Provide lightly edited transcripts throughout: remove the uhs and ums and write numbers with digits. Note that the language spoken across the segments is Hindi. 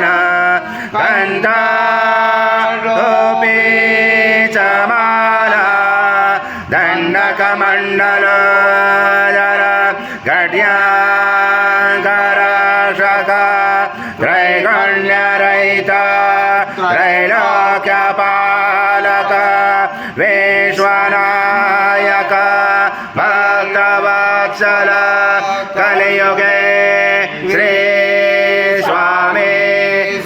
गगन गन्धर्वोऽपि च माला दण्डकमण्डलधर घट्याङ्करशक त्रैगण्यरहित त्रैलोक्यपालक विश्वनायक भक्तवत्सल कलियुगे श्री स्वामी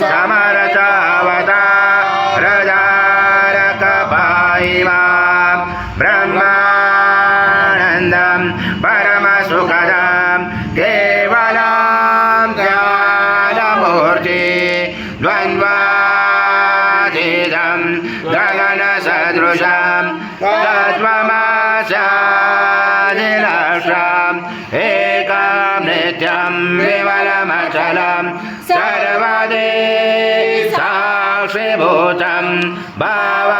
समर्थावतारधारक पाहिमां ब्रह्मानन्दं परमसुखदं केवलं ज्ञानमूर्ति द्वन्द्वातीतं गगनसदृशं तत्त्वमस्यादिलक्ष्यम् एकं नित्यं विमलमचलं सर्वदे साक्षिभूतं भावातीतं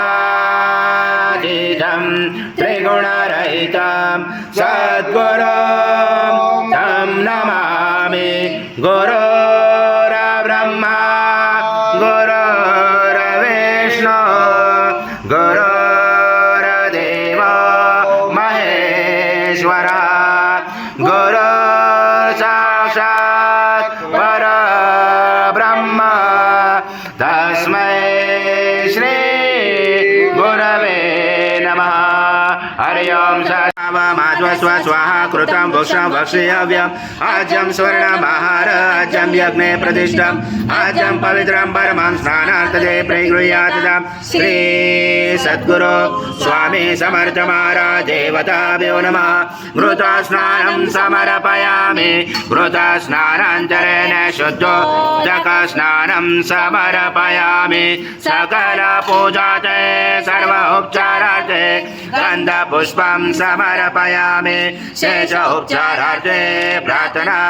त्रिगुणरहितं सद्गुरुं तं नमामि गुरुर्ब्रह्मा गुरुर्विष्णु गुरुर्देवो महेश्वरः गुरु साक्षात् परब्रह्म तस्मै श्री गुरवे नमः। हरि ओम माध्वस्व स्वाहा कृतं भूषणं भक्षयव्यम् आज्यं स्वर्णमहाराज्यं यज्ञे प्रतिष्ठम् आज्यं पवित्रं परमं स्नानार्थदे प्रगृह्यात् श्री सद्गुरु स्वामी समर्थ महाराज देवताभ्यो नमः। घृतस्नानं समर्पयामि घृतस्नानान्तरेण शुद्धोदकस्नानं समर्पयामि सकल पूजाते सर्व उपचारार्थे गन्धपुष्पं समर्पयामि शेष उपचारार्थे प्रार्थना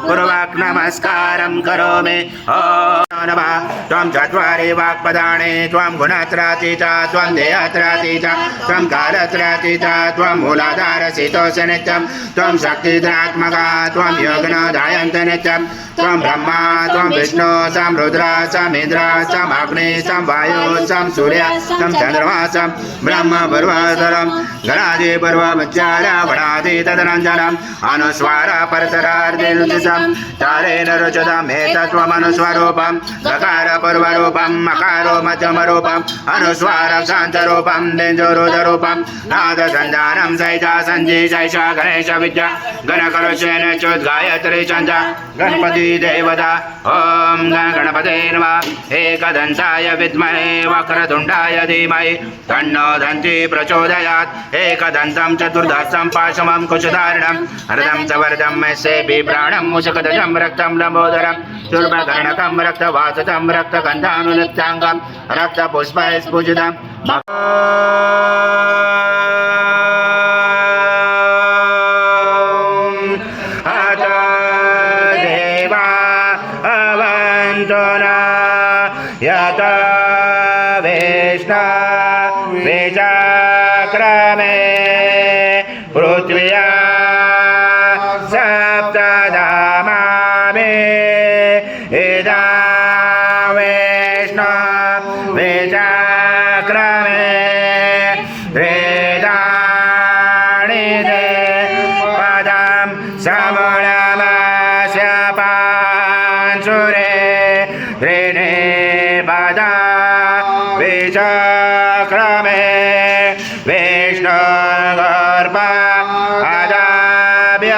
पूर्वक नमस्कारं करोमि। ओम नमः। त्वं चत्वारि वाक्पदानि त्वं गुणत्रयातीता त्वं देहत्रयातीता त्वं कालत्रयातीता त्वं मूलाधारसितोऽसि नित्यं त्वं शक्तिधरात्मका त्वं योगनादायन्त नित्यं त्वं ब्रह्मा त्वं विष्णु त्वं रुद्र त्वं इन्द्र त्वं अग्नि त्वं वायु त्वं सूर्य त्वं चन्द्रमा त्वं ब्रह्म पूर्वतरं गणादि पूर्वमुच्चार वणादि तदनञ्जनम् अनुस्वार परतरार्धेरुचितं तारेण रुचितम् एतत्त्वमनुस्वरूपं गकार पूर्वरूपं मकारो मध्यमरूपम् अनुस्वार शान्तरूपं देन्दुरुदरूपं नादसन्धानं सैजा सञ्जी सैषा गणेश विद्या गणकरुषेण च्युद्गायत्री चन्द गणपति देवता। ॐ गणपते नमः। एकदन्ताय विद्महे वक्रतुण्डाय धीमहि तन्नो दन्ती प्रचोदयात्। एकदन्तं चतुर्दशं पाशमं कुशधारणं हरदं च वरदं यस्य बिभ्राणं मूषकध्वजं रक्तं लम्बोदरं दुर्भकर्णकं रक्तवासतं रक्तगन्धानुलिप्ताङ्गं रक्तपुष्पैस्फुजितं यत विष्णु विचक्रमे पृथ्व्या सप्तधामानि इदा विष्णु विचक्रमे वेदानि ते पदं समूलमस्य पांशुरे त्रीणि पदा विचक्रमे विष्णु गर्भ अदाभ्य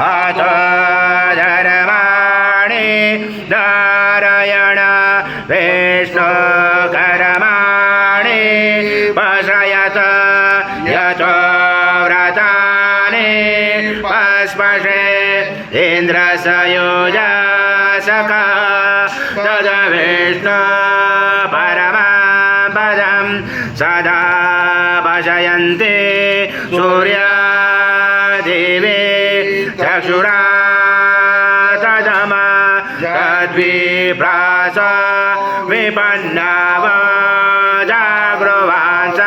अथ धर्माणि नारायण विष्णु कर्माणि पश्यत यतो व्रतानि पस्पशे इन्द्रसयोजसका तद विष्णु परमं पदं सदा भजयन्ति सूर्यादेवी चक्षुरा तदमा तद्विप्रास विपन्नव जागृवांस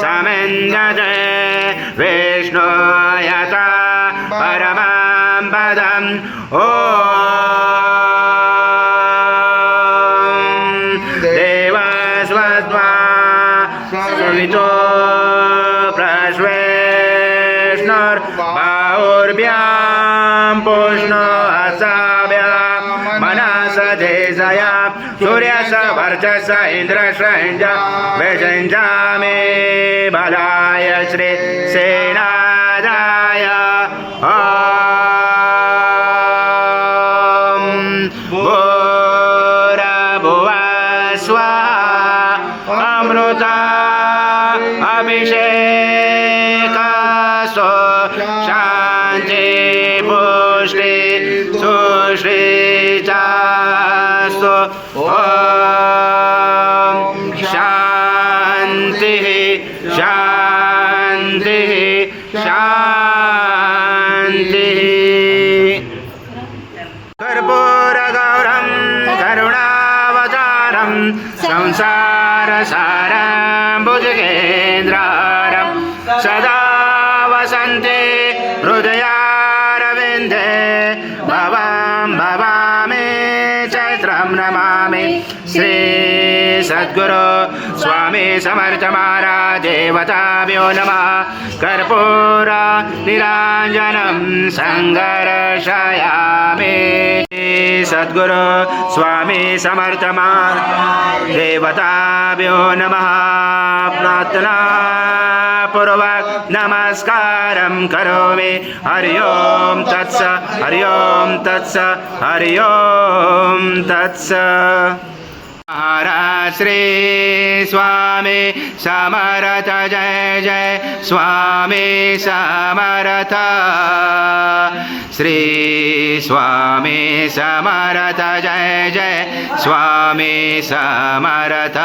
समिन्दते विष्णु यथा परमं पदम्। ॐ अवितो प्रश्वेष्णुर्बाहुर्भ्यां पुष्णो हसाभ्यां मनस धेजया सूर्यस वर्चस इन्द्रस इन्द्र विषञ्जामे बलाय श्री सेनादाय अमृता अभिषेकसो शान्ति पुष्टि सुश्री चास्तु ॐ शान्तिः शान्तिः शान्तिः कर्पूरगौरं करुणावतारं संसारसारं भुजगेन्द्रारं सदा वसन्ते हृदयारविन्दे भवां भवामि चैत्रं नमामि श्री सद्गुरु स्वामी समर्थ महाराज देवताभ्यो नमः कर्पूर निराञ्जनं सङ्गर्षयामि सद्गुरु स्वामी समर्थ महाराज देवताभ्यो नमः प्रार्थना पूर्वक नमस्कारं करोमि हरि ओम तत्स हरि ओम तत्स हरि ओम तत्स महाराज श्री स्वामी समर्थ जय जय स्वामी समर्थ श्री स्वामी समर्थ जय जय स्वामी समर्थ